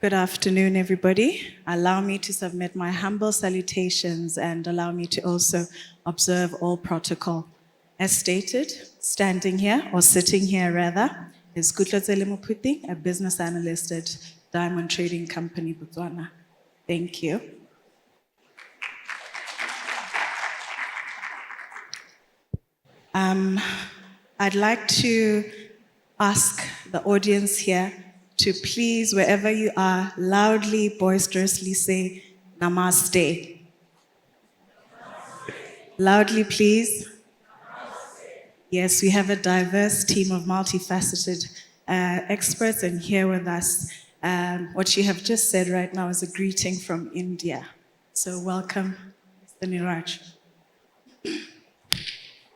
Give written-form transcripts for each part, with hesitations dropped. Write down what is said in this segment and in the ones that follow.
Good afternoon, everybody. Allow me to submit my humble salutations and allow me to also observe all protocol. As stated, standing here, or sitting here rather, is Kutlo Tsele Mophuting, a business analyst at Diamond Trading Company, Botswana. Thank you. I'd like to ask the audience here to please, wherever you are, loudly, boisterously say, Namaste. Loudly, please. Yes, we have a diverse team of multifaceted experts and here with us. What you have just said right now is a greeting from India. So welcome, Mr. Niraj.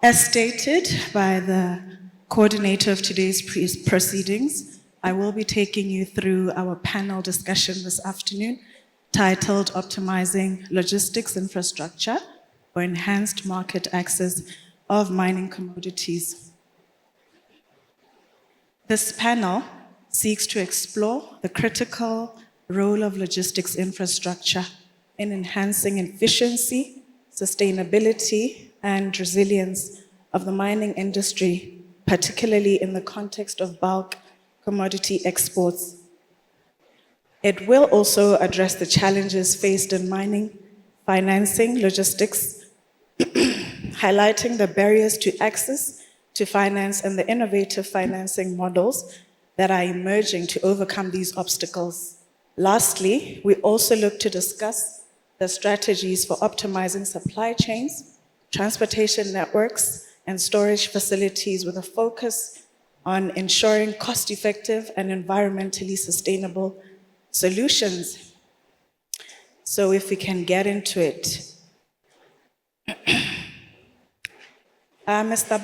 As stated by the coordinator of today's proceedings, I will be taking you through our panel discussion this afternoon titled Optimizing Logistics Infrastructure for Enhanced Market Access of Mining Commodities. This panel seeks to explore the critical role of logistics infrastructure in enhancing efficiency, sustainability, and resilience of the mining industry, particularly in the context of bulk commodity exports. It will also address the challenges faced in mining, financing, logistics, highlighting the barriers to access to finance and the innovative financing models that are emerging to overcome these obstacles. Lastly, we also look to discuss the strategies for optimizing supply chains, transportation networks, and storage facilities with a focus on ensuring cost-effective and environmentally sustainable solutions. So if we can get into it. Mr.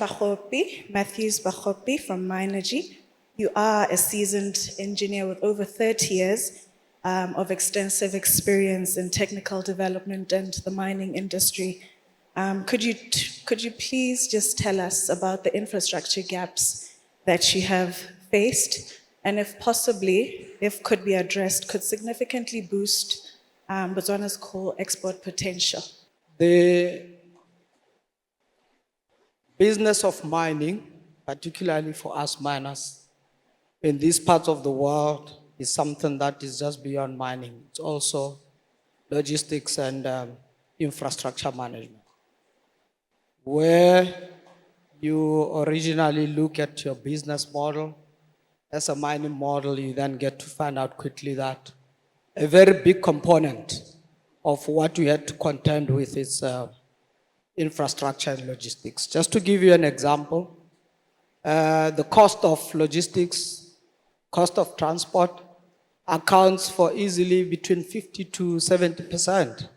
Matthews Bakhopi from Minergy, you are a seasoned engineer with over 30 years of extensive experience in technical development and the mining industry. Could you please just tell us about the infrastructure gaps that you have faced, and if possibly, if could be addressed, could significantly boost Botswana's coal export potential? The business of mining, particularly for us miners, in these parts of the world is something that is just beyond mining. It's also logistics and infrastructure management. Where you originally look at your business model as a mining model, you then get to find out quickly that a very big component of what you had to contend with is infrastructure and logistics. Just to give you an example, the cost of logistics, cost of transport accounts for easily between 50 to 70%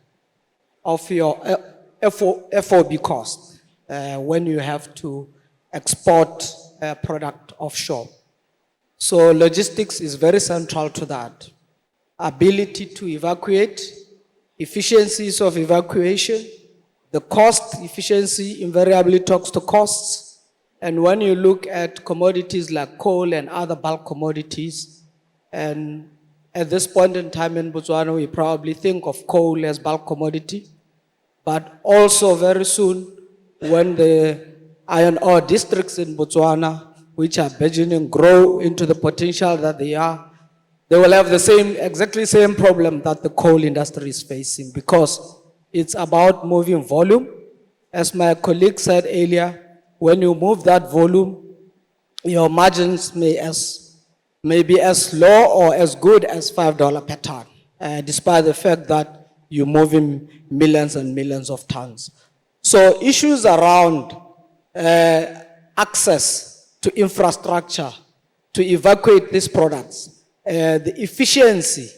of your FOB cost. When you have to export a product offshore. So logistics is very central to that. Ability to evacuate, efficiencies of evacuation, the cost efficiency invariably talks to costs. And when you look at commodities like coal and other bulk commodities, and at this point in time in Botswana, we probably think of coal as bulk commodity, but also very soon, when the iron ore districts in Botswana, which are burgeoning, grow into the potential that they are, they will have the exactly same problem that the coal industry is facing, because it's about moving volume. As my colleague said earlier, when you move that volume, your margins may be as low or as good as $5 per ton, despite the fact that you're moving millions and millions of tons. So issues around access to infrastructure to evacuate these products, the efficiency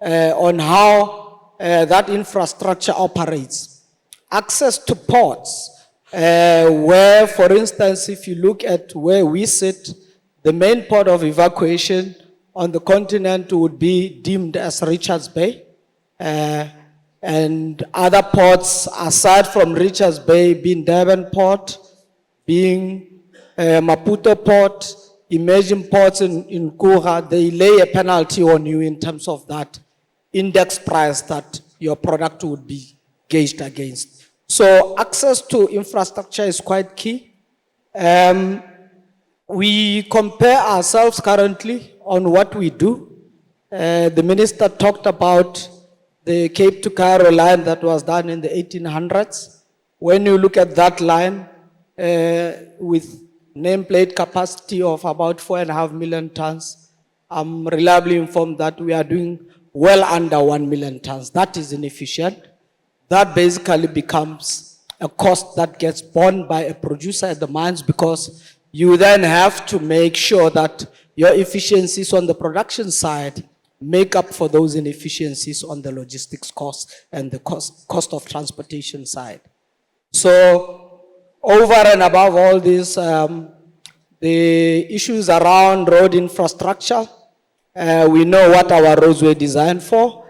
on how that infrastructure operates, access to ports, where, for instance, if you look at where we sit, the main port of evacuation on the continent would be deemed as Richards Bay. And other ports, aside from Richards Bay, being Durban Port, being Maputo Port, emerging ports in Kura, they lay a penalty on you in terms of that index price that your product would be gauged against. So access to infrastructure is quite key. We compare ourselves currently on what we do. The minister talked about the Cape to Cairo line that was done in the 1800s. When you look at that line with nameplate capacity of about 4.5 million tons, I'm reliably informed that we are doing well under 1 million tons. That is inefficient. That basically becomes a cost that gets borne by a producer at the mines, because you then have to make sure that your efficiencies on the production side make up for those inefficiencies on the logistics cost and the cost of transportation side. So over and above all this, the issues around road infrastructure, we know what our roads were designed for,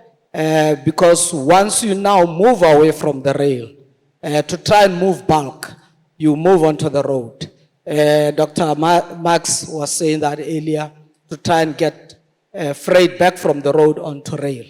because once you now move away from the rail, to try and move bulk, you move onto the road. Dr. Max was saying that earlier, to try and get freight back from the road onto rail.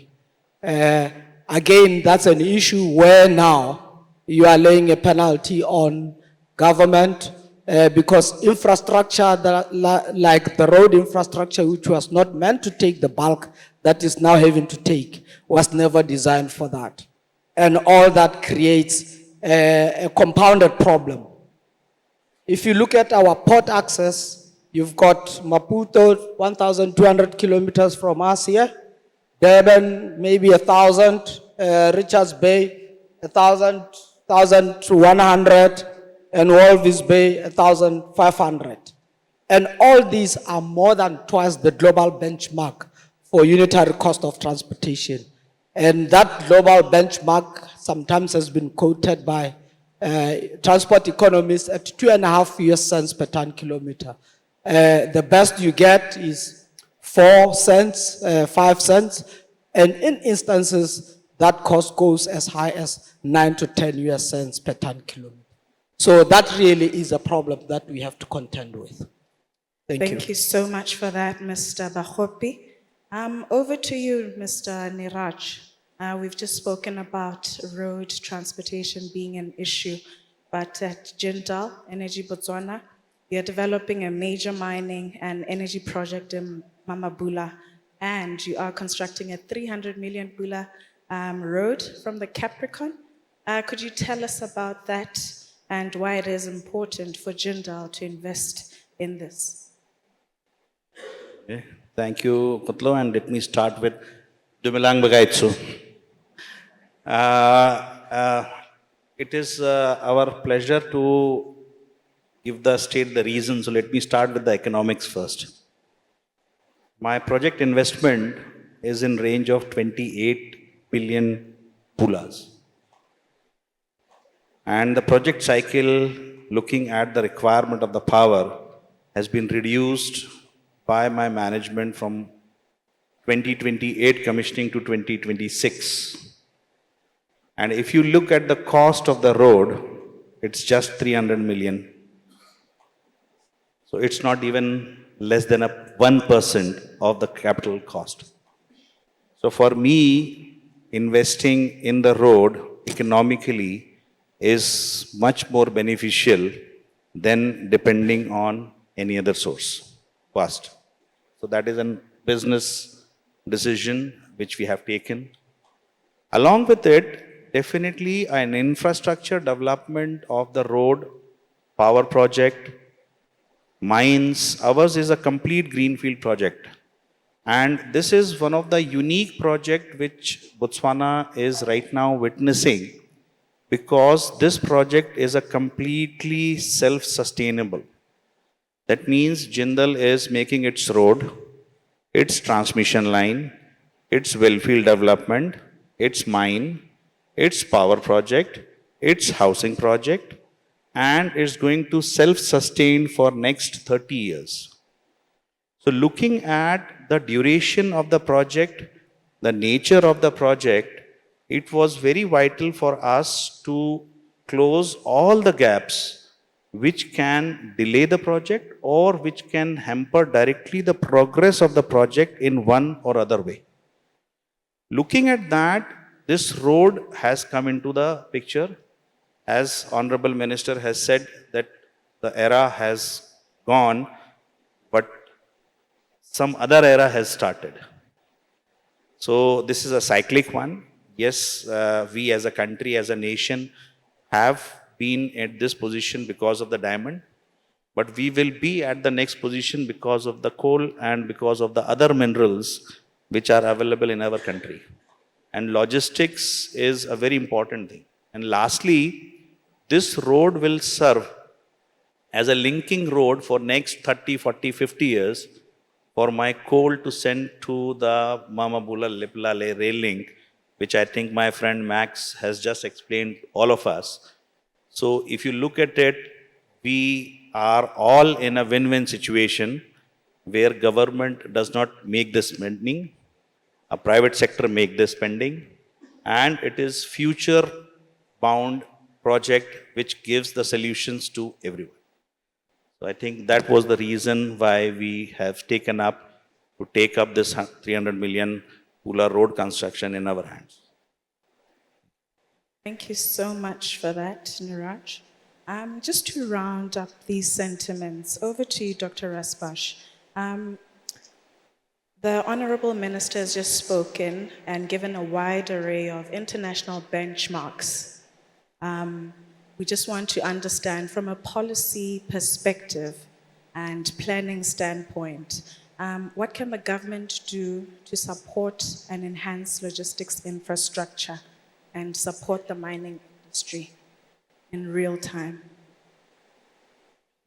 Again, that's an issue where now you are laying a penalty on government, because infrastructure like the road infrastructure, which was not meant to take the bulk that is now having to take, was never designed for that. And all that creates a compounded problem. If you look at our port access, you've got Maputo, 1,200 kilometers from us here, Durban, maybe 1,000, Richards Bay, 1,100, and Walvis Bay, 1,500. And all these are more than twice the global benchmark for unitary cost of transportation. And that global benchmark sometimes has been quoted by transport economists at 2.5 US cents per ton kilometer. The best you get is 4 cents, 5 cents, and in instances, that cost goes as high as 9 to 10 US cents per ton kilometer. So that really is a problem that we have to contend with. Thank you. Thank you so much for that, Mr. Bahopi. Over to you, Mr. Niraj. We've just spoken about road transportation being an issue, but at Jindal Energy Botswana, you're developing a major mining and energy project in Mamabula, and you are constructing a 300 million Bula road from the Capricorn. Could you tell us about that and why it is important for Jindal to invest in this? Okay. Thank you, Kutlo, and let me start with Dumilang Bagaitsu. It is our pleasure to give the state the reason, so let me start with the economics first. My project investment is in range of 28 billion pulas. And the project cycle, looking at the requirement of the power, has been reduced by my management from 2028 commissioning to 2026. And if you look at the cost of the road, it's just 300 million. So it's not even less than 1% of the capital cost. So for me, investing in the road economically is much more beneficial than depending on any other source first. So that is a business decision which we have taken. Along with it, definitely an infrastructure development of the road, power project, mines. Ours is a complete greenfield project. And this is one of the unique projects which Botswana is right now witnessing, because this project is a completely self-sustainable. That means Jindal is making its road, its transmission line, its wellfield development, its mine, its power project, its housing project, and is going to self-sustain for next 30 years. So looking at the duration of the project, the nature of the project, it was very vital for us to close all the gaps which can delay the project or which can hamper directly the progress of the project in one or other way. Looking at that, this road has come into the picture. As Honorable Minister has said that the era has gone, but some other era has started. So this is a cyclic one. Yes, we as a country, as a nation, have been at this position because of the diamond, but we will be at the next position because of the coal and because of the other minerals which are available in our country. And logistics is a very important thing. And lastly, this road will serve as a linking road for next 30, 40, 50 years for my coal to send to the Mamabula Liplale rail link, which I think my friend Max has just explained all of us. So if you look at it, we are all in a win-win situation where government does not make the spending, a private sector make the spending, and it is future bound project which gives the solutions to everyone. So I think that was the reason why we have taken up to take up this 300 million Pula road construction in our hands. Thank you so much for that, Niraj. Just to round up these sentiments, over to you, Dr. Rasbash. The Honorable Minister has just spoken and given a wide array of international benchmarks. We just want to understand from a policy perspective and planning standpoint, what can the government do to support and enhance logistics infrastructure and support the mining industry in real time?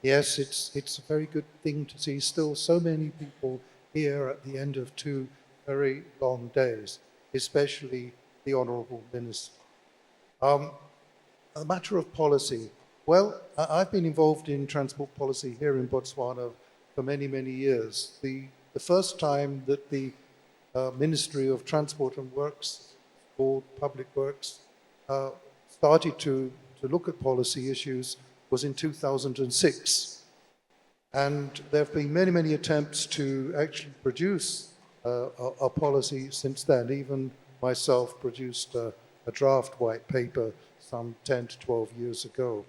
Yes, it's a very good thing to see still so many people here at the end of 2 very long days, especially the Honourable Minister. A matter of policy. Well, I've been involved in transport policy here in Botswana for many, many years. The first time that the Ministry of Transport and Works, called Public Works, started to look at policy issues was in 2006. And there have been many, many attempts to actually produce a policy since then. Even myself produced a draft white paper some 10 to 12 years ago.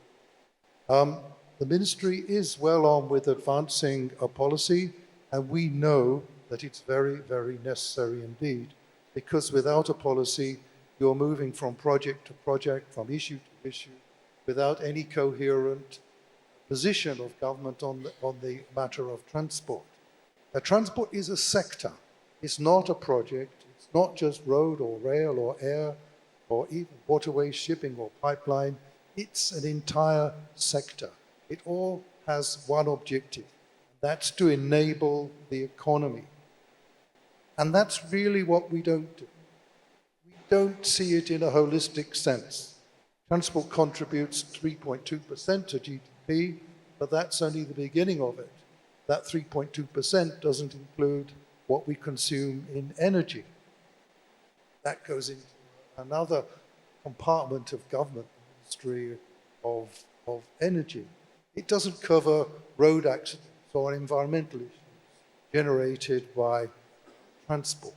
The ministry is well on with advancing a policy, and we know that it's very, very necessary indeed, because without a policy, you're moving from project to project, from issue to issue, without any coherent position of government on the matter of transport. Transport is a sector. It's not a project. It's not just road or rail or air or even waterway shipping or pipeline. It's an entire sector. It all has one objective. That's to enable the economy. And that's really what we don't do. We don't see it in a holistic sense. Transport contributes 3.2% to GDP, but that's only the beginning of it. That 3.2% doesn't include what we consume in energy. That goes into another compartment of government, the Ministry of Energy. It doesn't cover road accidents or environmental issues generated by transport.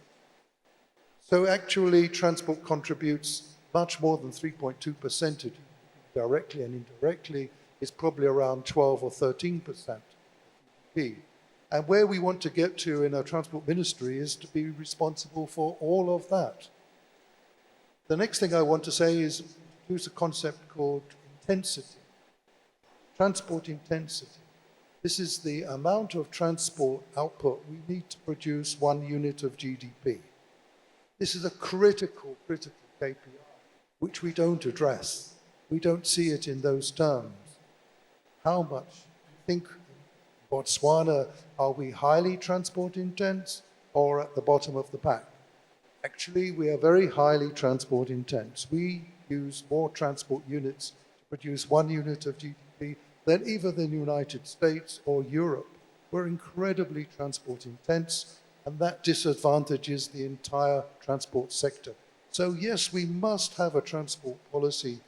So actually, transport contributes much more than 3.2% to GDP directly and indirectly. It's probably around 12 or 13% GDP. And where we want to get to in our transport ministry is to be responsible for all of that. The next thing I want to say is use a concept called intensity, transport intensity. This is the amount of transport output we need to produce 1 unit of GDP. This is a critical KPI, which we don't address. We don't see it in those terms. How much? You think Botswana, are we highly transport intense or at the bottom of the pack? Actually, we are very highly transport intense. We use more transport units to produce 1 unit of GDP than even the United States or Europe. We're incredibly transport intense, and that disadvantages the entire transport sector. So yes, we must have a transport policy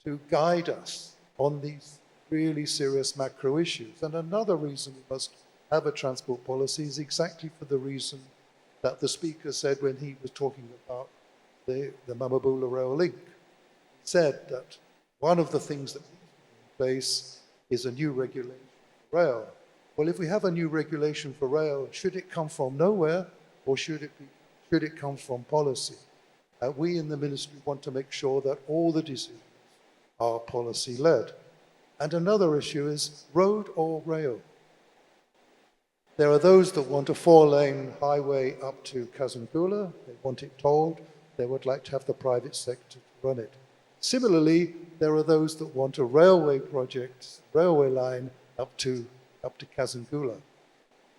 to guide us on these really serious macro issues. And another reason we must have a transport policy is exactly for the reason that the speaker said when he was talking about the Mamabula Rail link. He said that one of the things that needs to be in place is a new regulation for rail. Well, if we have a new regulation for rail, should it come from nowhere or should it come from policy? We in the ministry want to make sure that all the decisions are policy-led. And another issue is road or rail. There are those that want a 4-lane highway up to Kazungula. They want it tolled. They would like to have the private sector to run it. Similarly, there are those that want a railway project, railway line up to Kazungula.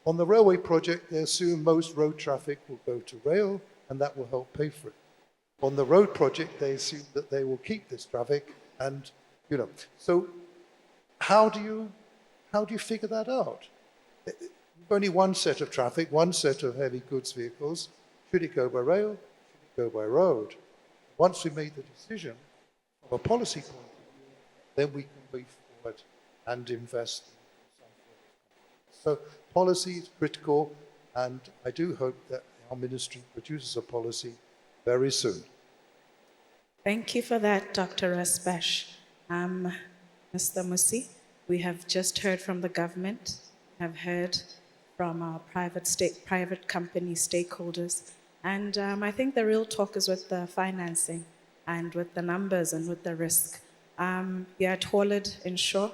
On the railway project, they assume most road traffic will go to rail, and that will help pay for it. On the road project, they assume that they will keep this traffic, and So, how do you figure that out? Only one set of traffic, one set of heavy goods vehicles. Should it go by rail? Should it go by road? Once we made the decision, from a policy point of view, then we can move forward and invest in some. So policy is critical, and I do hope that our ministry produces a policy very soon. Thank you for that, Dr. Rasbash. Mr. Musi, we have just heard from the government, have heard from our private company stakeholders, and I think the real talk is with the financing and with the numbers and with the risk. You're at Hollard Insure,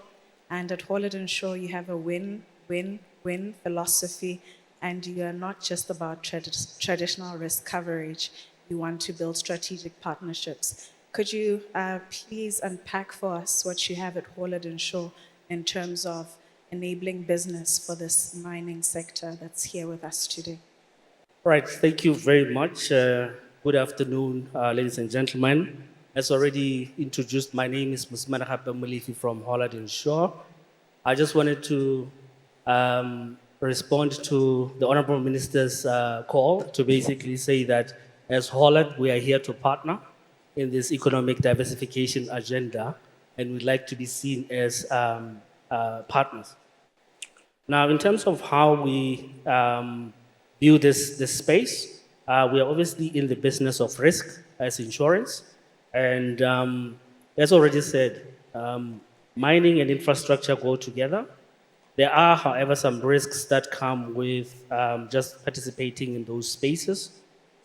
and at Hollard Insure you have a win-win-win philosophy, and you are not just about traditional risk coverage. You want to build strategic partnerships. Could you please unpack for us what you have at Hollard Insure in terms of enabling business for this mining sector that's here with us today? Right, thank you very much. Good afternoon, ladies and gentlemen. As already introduced, my name is Musmana Malifi from Hollard Insure. I just wanted to respond to the Honorable Minister's call to basically say that as Hollard, we are here to partner in this economic diversification agenda, and we'd like to be seen as partners. Now, in terms of how we view this space, we are obviously in the business of risk as insurance, and as already said, mining and infrastructure go together. There are, however, some risks that come with just participating in those spaces.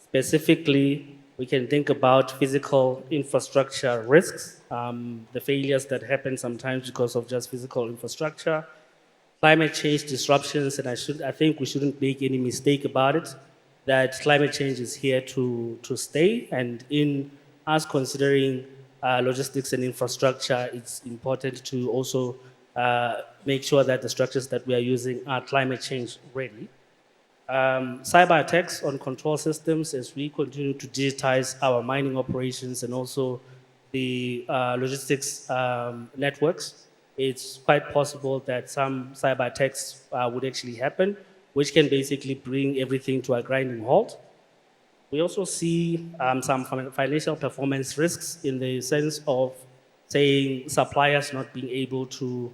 Specifically, we can think about physical infrastructure risks, the failures that happen sometimes because of just physical infrastructure, climate change disruptions, and I think we shouldn't make any mistake about it, that climate change is here to stay, and in us considering logistics and infrastructure, it's important to also make sure that the structures that we are using are climate change ready. Cyber attacks on control systems as we continue to digitize our mining operations and also the logistics networks. It's quite possible that some cyber attacks would actually happen, which can basically bring everything to a grinding halt. We also see some financial performance risks in the sense of saying suppliers not being able to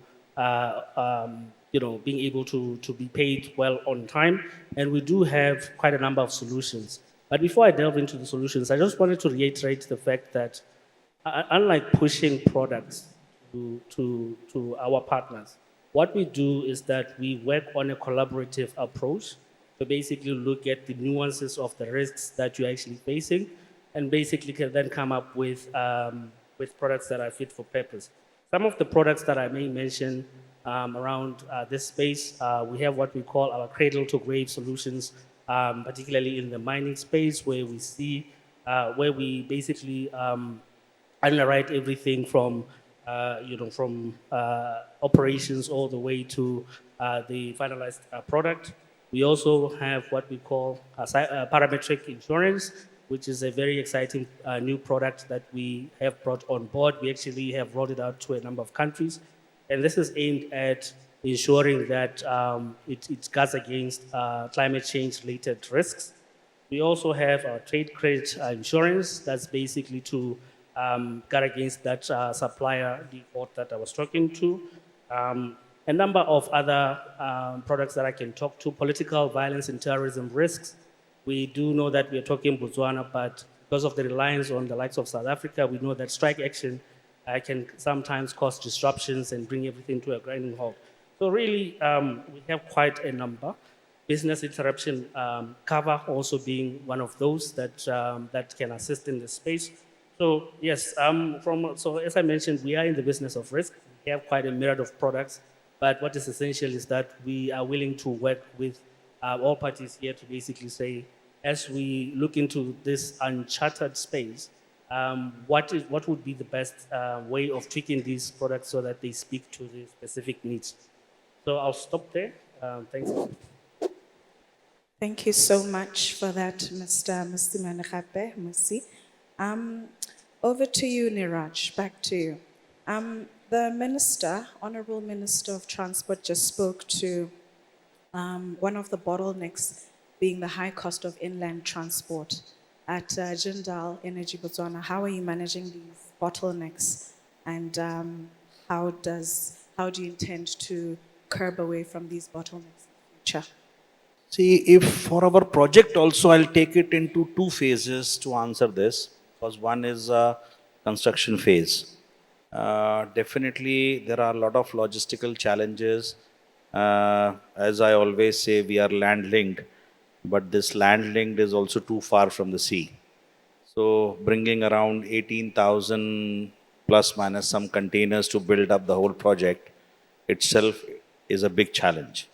be paid well on time, and we do have quite a number of solutions. But before I delve into the solutions, I just wanted to reiterate the fact that unlike pushing products to our partners, what we do is that we work on a collaborative approach to basically look at the nuances of the risks that you're actually facing, and basically can then come up with products that are fit for purpose. Some of the products that I may mention around this space, we have what we call our cradle-to-grave solutions, particularly in the mining space, where we see, where we basically underwrite everything from operations all the way to the finalized product. We also have what we call parametric insurance, which is a very exciting new product that we have brought on board. We actually have rolled it out to a number of countries. And this is aimed at ensuring that it guards against climate change related risks. We also have our trade credit insurance that's basically to guard against that supplier default that I was talking to. A number of other products that I can talk to, political violence and terrorism risks. We do know that we are talking Botswana, but because of the reliance on the likes of South Africa, we know that strike action can sometimes cause disruptions and bring everything to a grinding halt. So really, we have quite a number. Business interruption cover also being one of those that can assist in this space. So yes, so as I mentioned, we are in the business of risk. We have quite a myriad of products, but what is essential is that we are willing to work with all parties here to basically say, as we look into this uncharted space, what would be the best way of tweaking these products so that they speak to the specific needs? So I'll stop there. Thanks. Thank you so much for that, Mr. Mosimanagape Musi. Over to you, Niraj. Back to you. The Minister, Honorable Minister of Transport, just spoke to one of the bottlenecks being the high cost of inland transport. At Jindal Energy Botswana, how are you managing these bottlenecks, and how do you intend to curb away from these bottlenecks in the future? See, if for our project also, I'll take it into two phases to answer this, because one is construction phase. Definitely, there are a lot of logistical challenges. As I always say, we are land linked, but this land linked is also too far from the sea. So, bringing around 18,000 plus minus some containers to build up the whole project itself is a big challenge.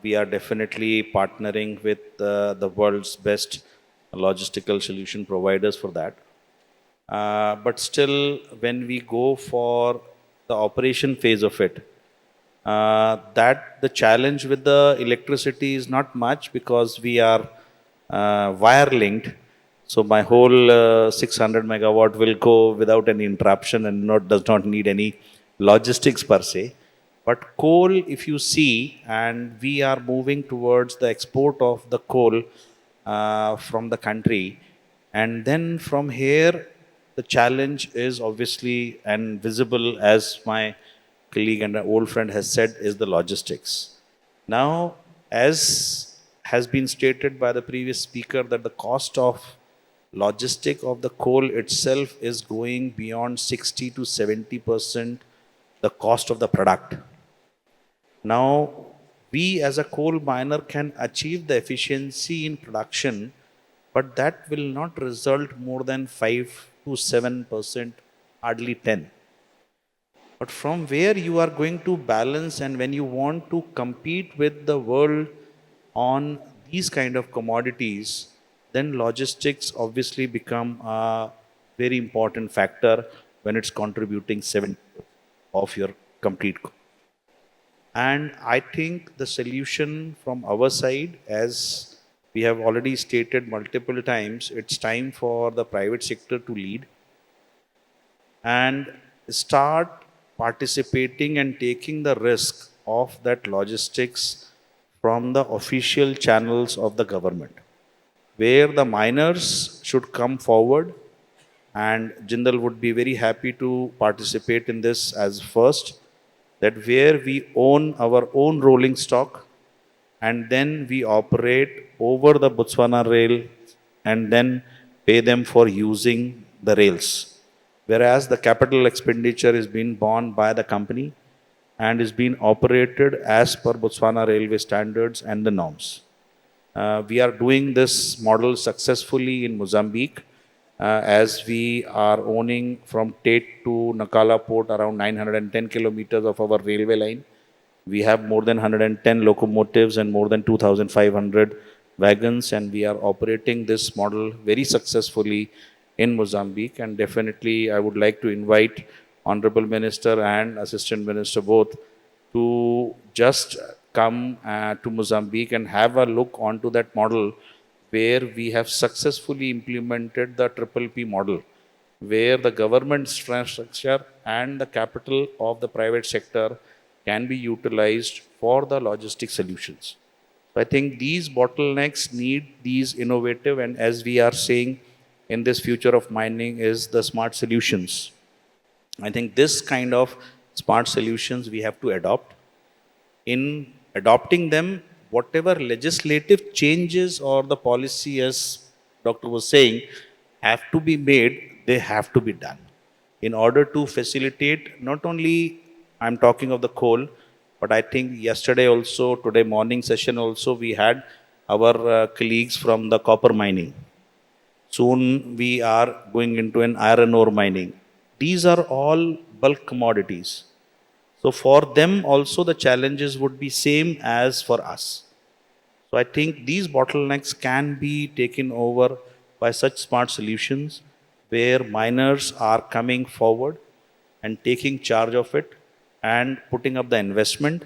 We are definitely partnering with the world's best logistical solution providers for that. But still, when we go for the operation phase of it, that the challenge with the electricity is not much because we are wire linked. So my whole 600 megawatt will go without any interruption and does not need any logistics per se. But coal, if you see, and we are moving towards the export of the coal from the country, and then from here, the challenge is obviously and visible, as my colleague and an old friend has said, is the logistics. Now, as has been stated by the previous speaker, that the cost of logistic of the coal itself is going beyond 60 to 70% the cost of the product. Now, we as a coal miner can achieve the efficiency in production, but that will not result more than 5 to 7%, hardly 10. But from where you are going to balance, and when you want to compete with the world on these kind of commodities, then logistics obviously become a very important factor when it's contributing 7 of your complete. And I think the solution from our side, as we have already stated multiple times, it's time for the private sector to lead and start participating and taking the risk of that logistics from the official channels of the government, where the miners should come forward, and Jindal would be very happy to participate in this as first, that where we own our own rolling stock and then we operate over the Botswana rail and then pay them for using the rails. Whereas the capital expenditure is being borne by the company and is being operated as per Botswana railway standards and the norms. We are doing this model successfully in Mozambique, as we are owning from Tate to Nakala port around 910 kilometers of our railway line. We have more than 110 locomotives and more than 2,500 wagons, and we are operating this model very successfully in Mozambique. And definitely, I would like to invite Honorable Minister and Assistant Minister both to just come to Mozambique and have a look onto that model, where we have successfully implemented the Triple P model, where the government infrastructure and the capital of the private sector can be utilized for the logistic solutions. So I think these bottlenecks need these innovative, and as we are saying in this future of mining, is the smart solutions. I think this kind of smart solutions we have to adopt. In adopting them, whatever legislative changes or the policy, as Doctor was saying, have to be made, they have to be done in order to facilitate not only, I'm talking of the coal, but I think yesterday also, today morning session also, we had our colleagues from the copper mining. Soon we are going into an iron ore mining. These are all bulk commodities. So for them also the challenges would be same as for us. So I think these bottlenecks can be taken over by such smart solutions where miners are coming forward and taking charge of it and putting up the investment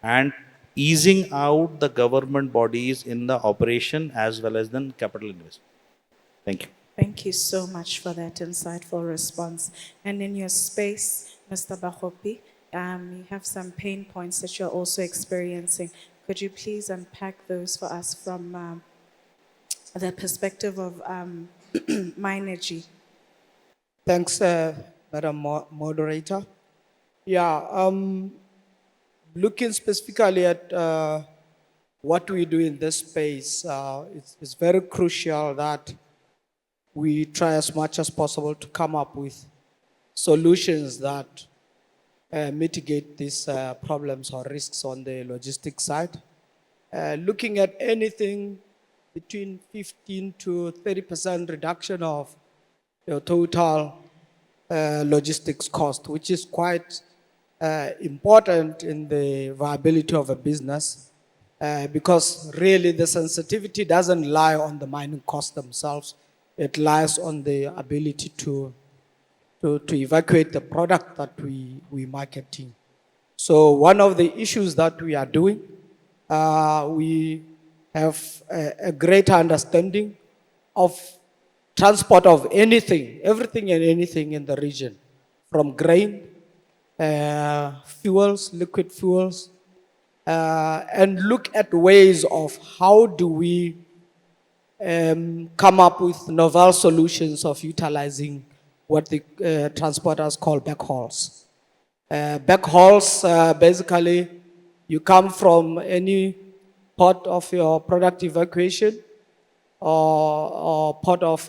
and easing out the government bodies in the operation as well as then capital investment. Thank you. Thank you so much for that insightful response. And in your space, Mr. Bahopi, you have some pain points that you're also experiencing. Could you please unpack those for us from the perspective of Minergy? Thanks, Madam Moderator. Yeah, looking specifically at what we do in this space, it's very crucial that we try as much as possible to come up with solutions that mitigate these problems or risks on the logistics side. Looking at anything between 15 to 30% reduction of your total logistics cost, which is quite important in the viability of a business, because really the sensitivity doesn't lie on the mining costs themselves. It lies on the ability to evacuate the product that we marketing. So one of the issues that we are doing, we have a greater understanding of transport of anything, everything and anything in the region, from grain, fuels, liquid fuels, and look at ways of how do we come up with novel solutions of utilizing what the transporters call backhauls. Backhauls, basically, you come from any part of your product evacuation or part of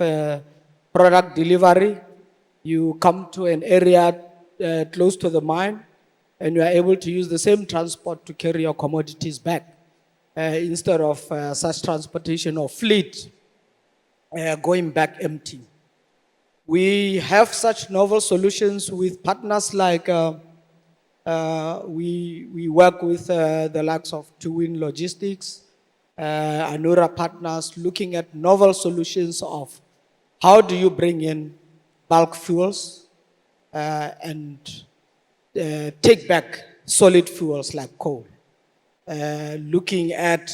product delivery. You come to an area close to the mine and you are able to use the same transport to carry your commodities back instead of such transportation or fleet going back empty. We have such novel solutions with partners like we work with the likes of Twin Logistics, Anura partners, looking at novel solutions of how do you bring in bulk fuels and take back solid fuels like coal. Looking at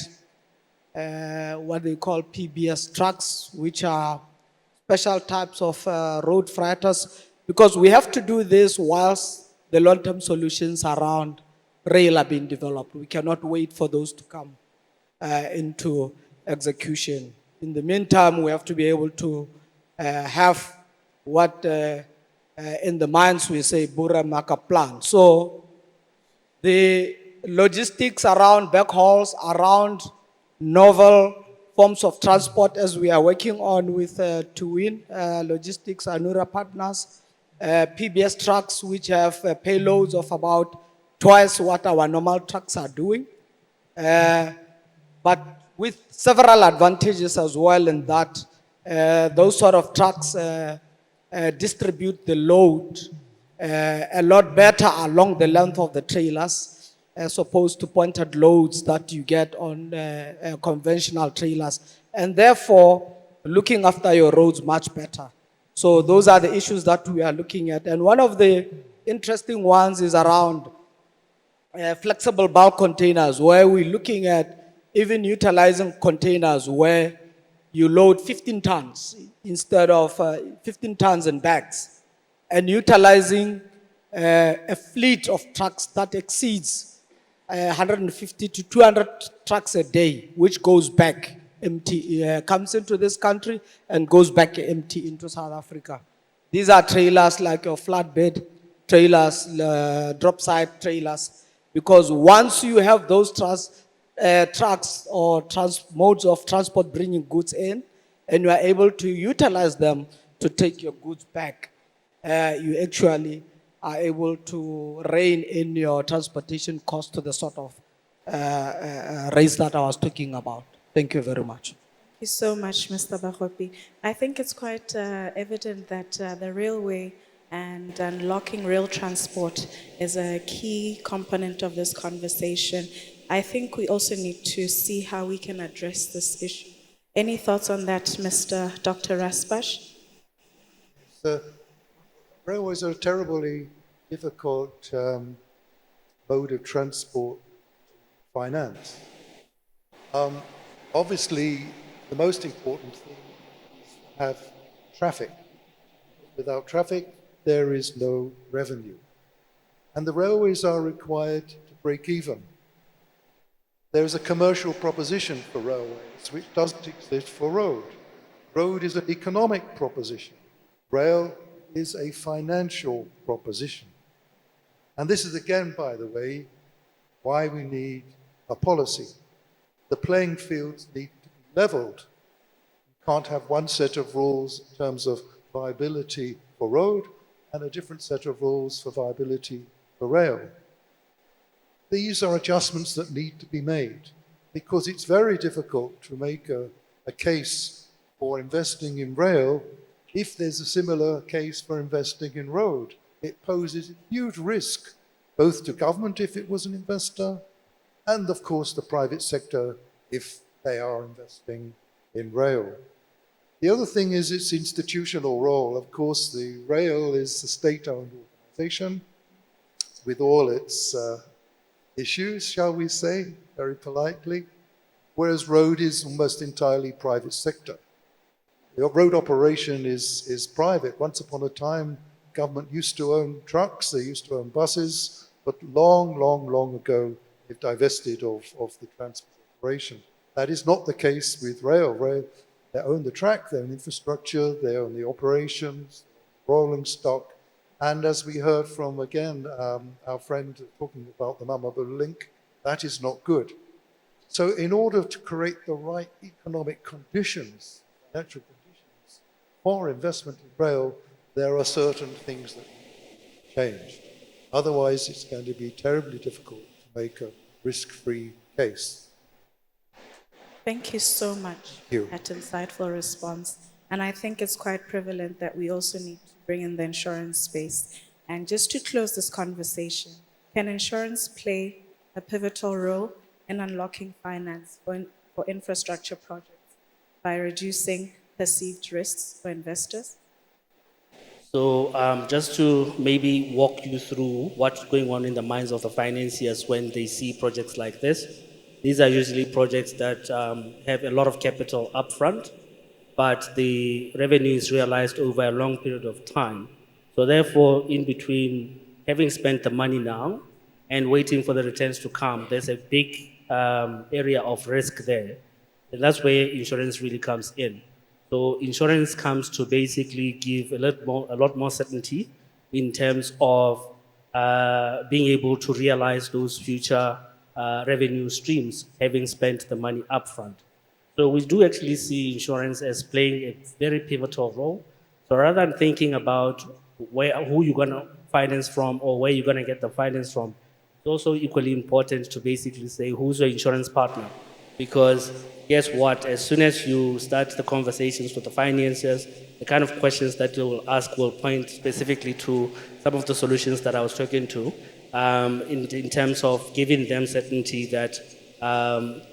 what they call PBS trucks, which are special types of road freighters, because we have to do this whilst the long-term solutions around rail are being developed. We cannot wait for those to come into execution. In the meantime, we have to be able to have what in the mines we say Bura Maka plan. So the logistics around backhauls, around novel forms of transport, as we are working on with Twin Logistics, Anura partners, PBS trucks, which have payloads of about twice what our normal trucks are doing, but with several advantages as well in that those sort of trucks distribute the load a lot better along the length of the trailers as opposed to pointed loads that you get on conventional trailers, and therefore looking after your roads much better. So those are the issues that we are looking at. And one of the interesting ones is around flexible bulk containers, where we're looking at even utilizing containers where you load 15 tons instead of 15 tons in bags, and utilizing a fleet of trucks that exceeds 150 to 200 trucks a day, which goes back empty, comes into this country and goes back empty into South Africa. These are trailers like your flatbed trailers, drop side trailers, because once you have those trucks or modes of transport bringing goods in, and you are able to utilize them to take your goods back, you actually are able to rein in your transportation cost to the sort of raise that I was talking about. Thank you very much. Thank you so much, Mr. Bahopi. I think it's quite evident that the railway and unlocking rail transport is a key component of this conversation. I think we also need to see how we can address this issue. Any thoughts on that, Mr. Dr. Raspash? The railways are a terribly difficult mode of transport finance. Obviously, the most important thing is to have traffic. Without traffic, there is no revenue. And the railways are required to break even. There is a commercial proposition for railways which doesn't exist for road. Road is an economic proposition. Rail is a financial proposition. And this is again, by the way, why we need a policy. The playing fields need to be leveled. You can't have one set of rules in terms of viability for road and a different set of rules for viability for rail. These are adjustments that need to be made because it's very difficult to make a case for investing in rail if there's a similar case for investing in road. It poses a huge risk both to government if it was an investor and of course the private sector if they are investing in rail. The other thing is its institutional role. Of course, the rail is a state-owned organization with all its issues, shall we say, very politely, whereas road is almost entirely private sector. The road operation is private. Once upon a time, government used to own trucks, they used to own buses, but long ago, it divested of the transport operation. That is not the case with rail. Rail, they own the track, they own infrastructure, they own the operations, rolling stock. And as we heard from, again, our friend talking about the Mamabo link, that is not good. So in order to create the right economic conditions, financial conditions for investment in rail, there are certain things that need to change. Otherwise, it's going to be terribly difficult to make a risk-free case. Thank you so much for that insightful response. And I think it's quite prevalent that we also need to bring in the insurance space. And just to close this conversation, can insurance play a pivotal role in unlocking finance for infrastructure projects by reducing perceived risks for investors? So just to maybe walk you through what's going on in the minds of the financiers when they see projects like this. These are usually projects that have a lot of capital upfront, but the revenue is realized over a long period of time. So therefore, in between having spent the money now and waiting for the returns to come, there's a big area of risk there. And that's where insurance really comes in. So insurance comes to basically give a lot more certainty in terms of being able to realize those future revenue streams, having spent the money upfront. So we do actually see insurance as playing a very pivotal role. So rather than thinking about who you're going to finance from or where you're going to get the finance from, it's also equally important to basically say who's your insurance partner. Because guess what? As soon as you start the conversations with the financiers, the kind of questions that you will ask will point specifically to some of the solutions that I was talking to in terms of giving them certainty that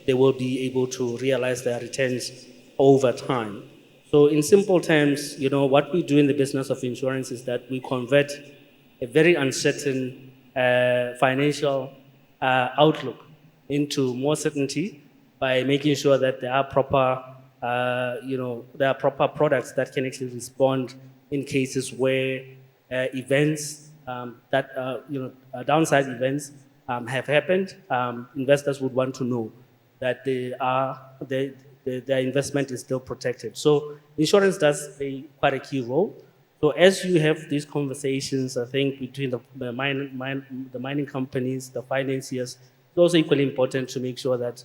they will be able to realize their returns over time. So in simple terms, what we do in the business of insurance is that we convert a very uncertain financial outlook into more certainty by making sure that there are proper, products that can actually respond in cases where events downside events have happened. Investors would want to know that their investment is still protected. So insurance does play quite a key role. So as you have these conversations, I think between the mining companies, the financiers, it's also equally important to make sure that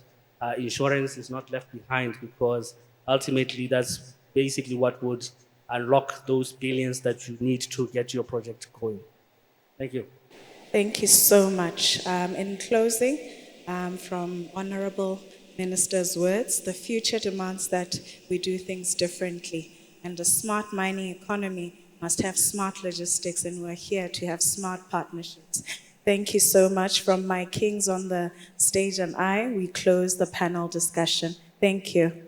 insurance is not left behind, because ultimately that's basically what would unlock those billions that you need to get your project going. Thank you. Thank you so much. In closing, from Honorable Minister's words, the future demands that we do things differently, and a smart mining economy must have smart logistics, and we're here to have smart partnerships. Thank you so much. From my kings on the stage and I, we close the panel discussion. Thank you.